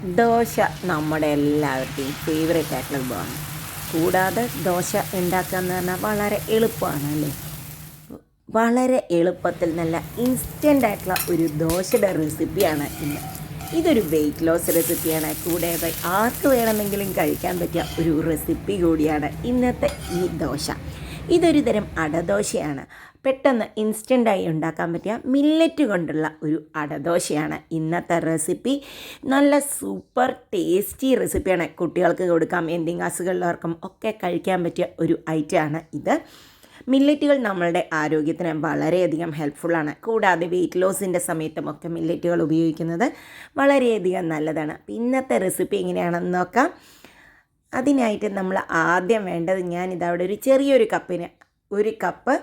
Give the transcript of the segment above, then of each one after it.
ദോശ നമ്മുടെ എല്ലാവരുടെയും ഫേവറേറ്റ് ആയിട്ടുള്ള വിഭവമാണ്. കൂടാതെ ദോശ ഉണ്ടാക്കുക എന്ന് പറഞ്ഞാൽ വളരെ എളുപ്പമാണ് അല്ലേ. വളരെ എളുപ്പത്തിൽ നല്ല ഇൻസ്റ്റൻ്റ് ആയിട്ടുള്ള ഒരു ദോശയുടെ റെസിപ്പിയാണ് ഇന്ന്. ഇതൊരു വെയിറ്റ് ലോസ് റെസിപ്പിയാണ്. കൂടാതെ ആർക്ക് വേണമെങ്കിലും കഴിക്കാൻ പറ്റിയ ഒരു റെസിപ്പി കൂടിയാണ് ഇന്നത്തെ ഈ ദോശ. ഇതൊരു തരം അടദോശയാണ്. പെട്ടെന്ന് ഇൻസ്റ്റൻ്റായി ഉണ്ടാക്കാൻ പറ്റിയ മില്ലറ്റ് കൊണ്ടുള്ള ഒരു അടദോശയാണ് ഇന്നത്തെ റെസിപ്പി. നല്ല സൂപ്പർ ടേസ്റ്റി റെസിപ്പിയാണ്. കുട്ടികൾക്ക് കൊടുക്കാം, എന്തെങ്കിലും അസുഖമുള്ളവർക്കും ഒക്കെ കഴിക്കാൻ പറ്റിയ ഒരു ഐറ്റമാണ് ഇത്. മില്ലറ്റുകൾ നമ്മളുടെ ആരോഗ്യത്തിന് വളരെയധികം ഹെൽപ്ഫുള്ളാണ്. കൂടാതെ വെയിറ്റ് ലോസിൻ്റെ സമയത്തും ഒക്കെ മില്ലറ്റുകൾ ഉപയോഗിക്കുന്നത് വളരെയധികം നല്ലതാണ്. ഇന്നത്തെ റെസിപ്പി എങ്ങനെയാണെന്ന് നോക്കാം. അതിനായിട്ട് നമ്മൾ ആദ്യം വേണ്ടത്, ഞാനിതവിടെ ഒരു ചെറിയൊരു കപ്പിന് 1 കപ്പ്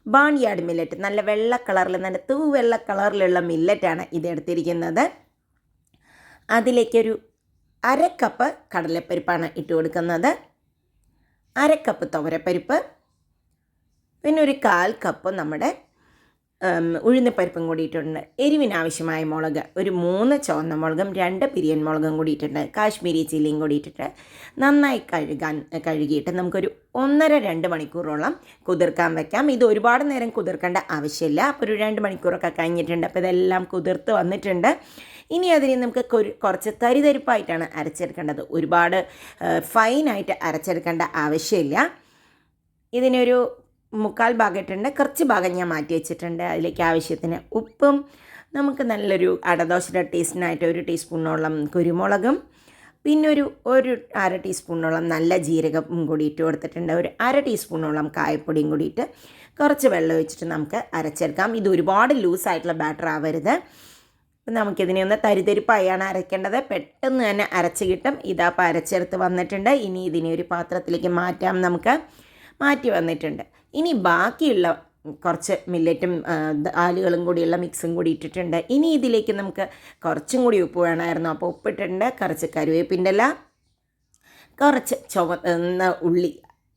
ബാൺയാർഡ് മില്ലറ്റ്, നല്ല വെള്ള കളറിൽ, നല്ല തൂവെള്ള കളറിലുള്ള മില്ലറ്റാണ് ഇതെടുത്തിരിക്കുന്നത്. അതിലേക്കൊരു 1/2 കപ്പ് കടലപ്പരിപ്പാണ് ഇട്ട് കൊടുക്കുന്നത്, 1/2 കപ്പ് തുവരപ്പരിപ്പ്, പിന്നെ ഒരു 1/4 കപ്പ് നമ്മുടെ ഉഴുന്നപ്പരിപ്പും കൂടിയിട്ടുണ്ട്. എരിവിനാവശ്യമായ മുളക് ഒരു 3 ചുവന്ന മുളകും 2 പിരിയൻ മുളകും കൂടിയിട്ടുണ്ട്. കാശ്മീരി ചില്ലിയും കൂടിയിട്ടിട്ട് നന്നായി കഴുകിയിട്ട് നമുക്കൊരു 1.5-2 മണിക്കൂറോളം കുതിർക്കാൻ വയ്ക്കാം. ഇത് ഒരുപാട് നേരം കുതിർക്കേണ്ട ആവശ്യമില്ല. അപ്പോൾ ഒരു 2 മണിക്കൂറൊക്കെ കഴിഞ്ഞിട്ടുണ്ട്. അപ്പോൾ ഇതെല്ലാം കുതിർത്ത് വന്നിട്ടുണ്ട്. ഇനി അതിന് നമുക്ക് കുറച്ച് തരിതരിപ്പായിട്ടാണ് അരച്ചെടുക്കേണ്ടത്. ഒരുപാട് ഫൈനായിട്ട് അരച്ചെടുക്കേണ്ട ആവശ്യമില്ല. ഇതിനൊരു 3/4 ഭാഗം ഇട്ടുണ്ട്, കുറച്ച് ഭാഗം ഞാൻ മാറ്റി വെച്ചിട്ടുണ്ട്. അതിലേക്ക് ആവശ്യത്തിന് ഉപ്പും, നമുക്ക് നല്ലൊരു അടദോശയുടെ ടേസ്റ്റിനായിട്ട് 1 ടീസ്പൂണോളം കുരുമുളകും, പിന്നെ ഒരു 1/2 ടീസ്പൂണോളം നല്ല ജീരകം കൂടി ഇട്ട് കൊടുത്തിട്ടുണ്ട്. ഒരു 1/2 ടീസ്പൂണോളം കായപ്പൊടിയും കൂടിയിട്ട് കുറച്ച് വെള്ളം ഒഴിച്ചിട്ട് നമുക്ക് അരച്ചെടുക്കാം. ഇത് ഒരുപാട് ലൂസായിട്ടുള്ള ബാറ്റർ ആവരുത്. അപ്പം നമുക്കിതിനെ ഒന്ന് തരിതരിപ്പായാണ് അരയ്ക്കേണ്ടത്. പെട്ടെന്ന് തന്നെ അരച്ച് കിട്ടും. ഇതാപ്പോൾ അരച്ചെടുത്ത് വന്നിട്ടുണ്ട്. ഇനി ഇതിനെ ഒരു പാത്രത്തിലേക്ക് നമുക്ക് മാറ്റി വന്നിട്ടുണ്ട്. ഇനി ബാക്കിയുള്ള കുറച്ച് മില്ലറ്റും ആലുകളും കൂടിയുള്ള മിക്സും കൂടി ഇട്ടിട്ടുണ്ട്. ഇനി ഇതിലേക്ക് നമുക്ക് കുറച്ചും കൂടി ഉപ്പ് വേണമായിരുന്നു. അപ്പോൾ ഉപ്പിട്ടിട്ടുണ്ട്. കുറച്ച് കറിവേപ്പിൻ്റെ ഇല, കുറച്ച് ചുവന്ന ഉള്ളി,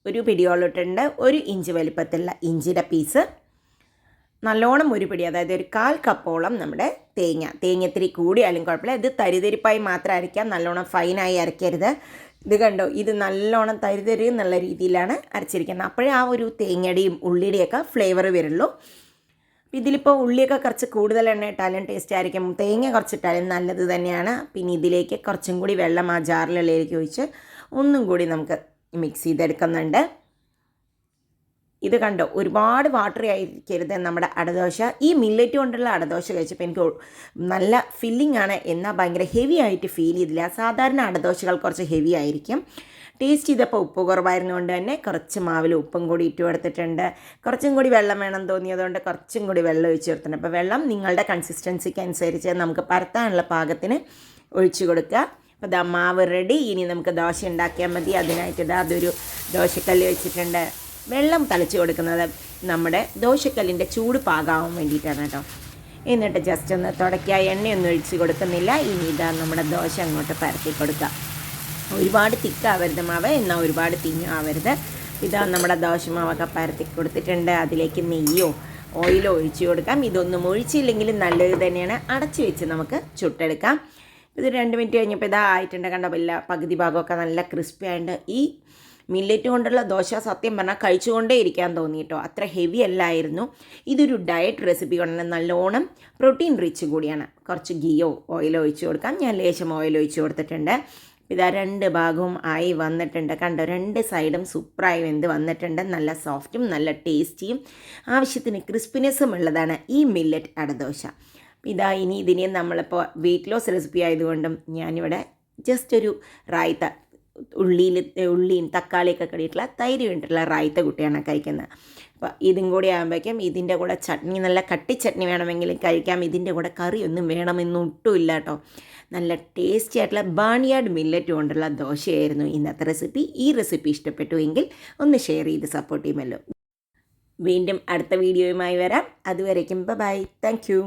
ഒരു പിടിയോളിട്ടുണ്ട്, 1 ഇഞ്ച് വലിപ്പത്തിലുള്ള ഇഞ്ചിയുടെ പീസ്, നല്ലോണം ഒരു പിടി, അതായത് ഒരു 1/4 കപ്പോളം നമ്മുടെ തേങ്ങ ഇത്തിരി കൂടിയാലും കുഴപ്പമില്ല. ഇത് തരിതരിപ്പായി മാത്രം അരയ്ക്കാം, നല്ലോണം ഫൈനായി അരയ്ക്കരുത്. ഇത് കണ്ടോ, ഇത് നല്ലോണം തരിതരി എന്നുള്ള രീതിയിലാണ് അരച്ചിരിക്കുന്നത്. അപ്പോഴേ ആ ഒരു തേങ്ങയുടെയും ഉള്ളിയുടെയൊക്കെ ഫ്ലേവർ വരുള്ളൂ. ഇതിലിപ്പോൾ ഉള്ളിയൊക്കെ കുറച്ച് കൂടുതൽ എണ്ണ ഇട്ടാലും ടേസ്റ്റ് ആയിരിക്കും, തേങ്ങ കുറച്ചിട്ടാലും നല്ലത് തന്നെയാണ്. പിന്നെ ഇതിലേക്ക് കുറച്ചും കൂടി വെള്ളം ആ ജാറിലുള്ളിലേക്ക് ഒഴിച്ച് ഒന്നും കൂടി നമുക്ക് മിക്സ് ചെയ്തെടുക്കുന്നുണ്ട്. ഇത് കണ്ടോ, ഒരുപാട് വാട്ടറി ആയിരിക്കരുത് നമ്മുടെ അടദോശ. ഈ മില്ലറ്റ് കൊണ്ടുള്ള അടദോശ കഴിച്ചപ്പോൾ എനിക്ക് നല്ല ഫില്ലിംഗ് ആണ്, എന്നാൽ ഭയങ്കര ഹെവി ആയിട്ട് ഫീൽ ചെയ്തില്ല. സാധാരണ അടദോശകൾ കുറച്ച് ഹെവി ആയിരിക്കും. ടേസ്റ്റ് ചെയ്തപ്പോൾ ഉപ്പ് കുറവായിരുന്നുകൊണ്ട് തന്നെ കുറച്ച് മാവിൽ ഉപ്പും കൂടി ഇട്ട് കൊടുത്തിട്ടുണ്ട്. കുറച്ചും കൂടി വെള്ളം വേണം തോന്നിയതുകൊണ്ട് കുറച്ചും കൂടി വെള്ളം ഒഴിച്ച് കൊടുത്തിട്ടുണ്ട്. അപ്പോൾ വെള്ളം നിങ്ങളുടെ കൺസിസ്റ്റൻസിക്ക് അനുസരിച്ച് നമുക്ക് പരത്താനുള്ള പാകത്തിന് ഒഴിച്ചു കൊടുക്കുക. അപ്പോൾ ഇതാ മാവ് റെഡി. ഇനി നമുക്ക് ദോശ ഉണ്ടാക്കിയാൽ മതി. അതിനായിട്ട് അതൊരു ദോശക്കല്ല് വെച്ചിട്ടുണ്ട്. വെള്ളം തളിച്ച് കൊടുക്കുന്നത് നമ്മുടെ ദോശക്കല്ലിൻ്റെ ചൂട് പാകാവാൻ വേണ്ടിയിട്ടാണ് കേട്ടോ. എന്നിട്ട് ജസ്റ്റ് ഒന്ന് തുടയ്ക്കുക, എണ്ണയൊന്നും ഒഴിച്ച് കൊടുക്കുന്നില്ല. ഇനി ഇതാ നമ്മുടെ ദോശ അങ്ങോട്ട് പരത്തി കൊടുക്കുക. ഒരുപാട് തിക്കാവരുത് മാവ്, എന്നാൽ ഒരുപാട് തിന്നാവരുത്. ഇതാ നമ്മുടെ ദോശമാവൊക്കെ പരത്തി കൊടുത്തിട്ടുണ്ട്. അതിലേക്ക് നെയ്യോ ഓയിലോ ഒഴിച്ച് കൊടുക്കാം. ഇതൊന്നും ഒഴിച്ചില്ലെങ്കിലും നല്ലത് തന്നെയാണ്. അടച്ച് വെച്ച് നമുക്ക് ചുട്ടെടുക്കാം. ഇത് 2 മിനിറ്റ് കഴിഞ്ഞപ്പോൾ ഇതാ ആയിട്ടുണ്ട്. കണ്ടോ, പകുതി ഭാഗമൊക്കെ നല്ല ക്രിസ്പി ആയിട്ട്. ഈ മില്ലറ്റ് കൊണ്ടുള്ള ദോശ സത്യം പറഞ്ഞാൽ കഴിച്ചുകൊണ്ടേ ഇരിക്കാൻ തോന്നി കേട്ടോ. അത്ര ഹെവി അല്ലായിരുന്നു. ഇതൊരു ഡയറ്റ് റെസിപ്പി കൊണ്ട് നല്ലോണം പ്രോട്ടീൻ റിച്ച് കൂടിയാണ്. കുറച്ച് ഗീയോ ഓയിലോ ഒഴിച്ച് കൊടുക്കാം. ഞാൻ ലേശം ഓയിൽ ഒഴിച്ച് കൊടുത്തിട്ടുണ്ട്. ഇതാ 2 ഭാഗവും ആയി വന്നിട്ടുണ്ട്. കണ്ടോ, 2 സൈഡും സൂപ്പറായി വെന്ത് വന്നിട്ടുണ്ട്. നല്ല സോഫ്റ്റും നല്ല ടേസ്റ്റിയും ആവശ്യത്തിന് ക്രിസ്പിനെസ്സും ഉള്ളതാണ് ഈ മില്ലറ്റ് അടദോശ. ഇതാ ഇനി ഇതിനെ നമ്മളിപ്പോൾ വെയിറ്റ് ലോസ് റെസിപ്പി ആയതുകൊണ്ടും ഞാനിവിടെ ജസ്റ്റ് ഒരു റായ്ത്ത, ഉള്ളിയും തക്കാളിയൊക്കെ കടിയിട്ടുള്ള തൈര് വേണ്ടിയിട്ടുള്ള റായ്ത്ത കുട്ടിയാണ് കഴിക്കുന്നത്. അപ്പോൾ ഇതും കൂടി ആകുമ്പോഴേക്കും ഇതിൻ്റെ കൂടെ ചട്നി, നല്ല കട്ടി ചട്നി വേണമെങ്കിലും കഴിക്കാം. ഇതിൻ്റെ കൂടെ കറിയൊന്നും വേണമെന്നും ഒട്ടുമില്ല കേട്ടോ. നല്ല ടേസ്റ്റി ആയിട്ടുള്ള ബാൺയാർഡ് മില്ലറ്റ് കൊണ്ടുള്ള ദോശയായിരുന്നു ഇന്നത്തെ റെസിപ്പി. ഈ റെസിപ്പി ഇഷ്ടപ്പെട്ടു എങ്കിൽ ഒന്ന് ഷെയർ ചെയ്ത് സപ്പോർട്ട് ചെയ്യുമല്ലോ. വീണ്ടും അടുത്ത വീഡിയോയുമായി വരാം. അതുവരേക്കും ബൈ. Thank you.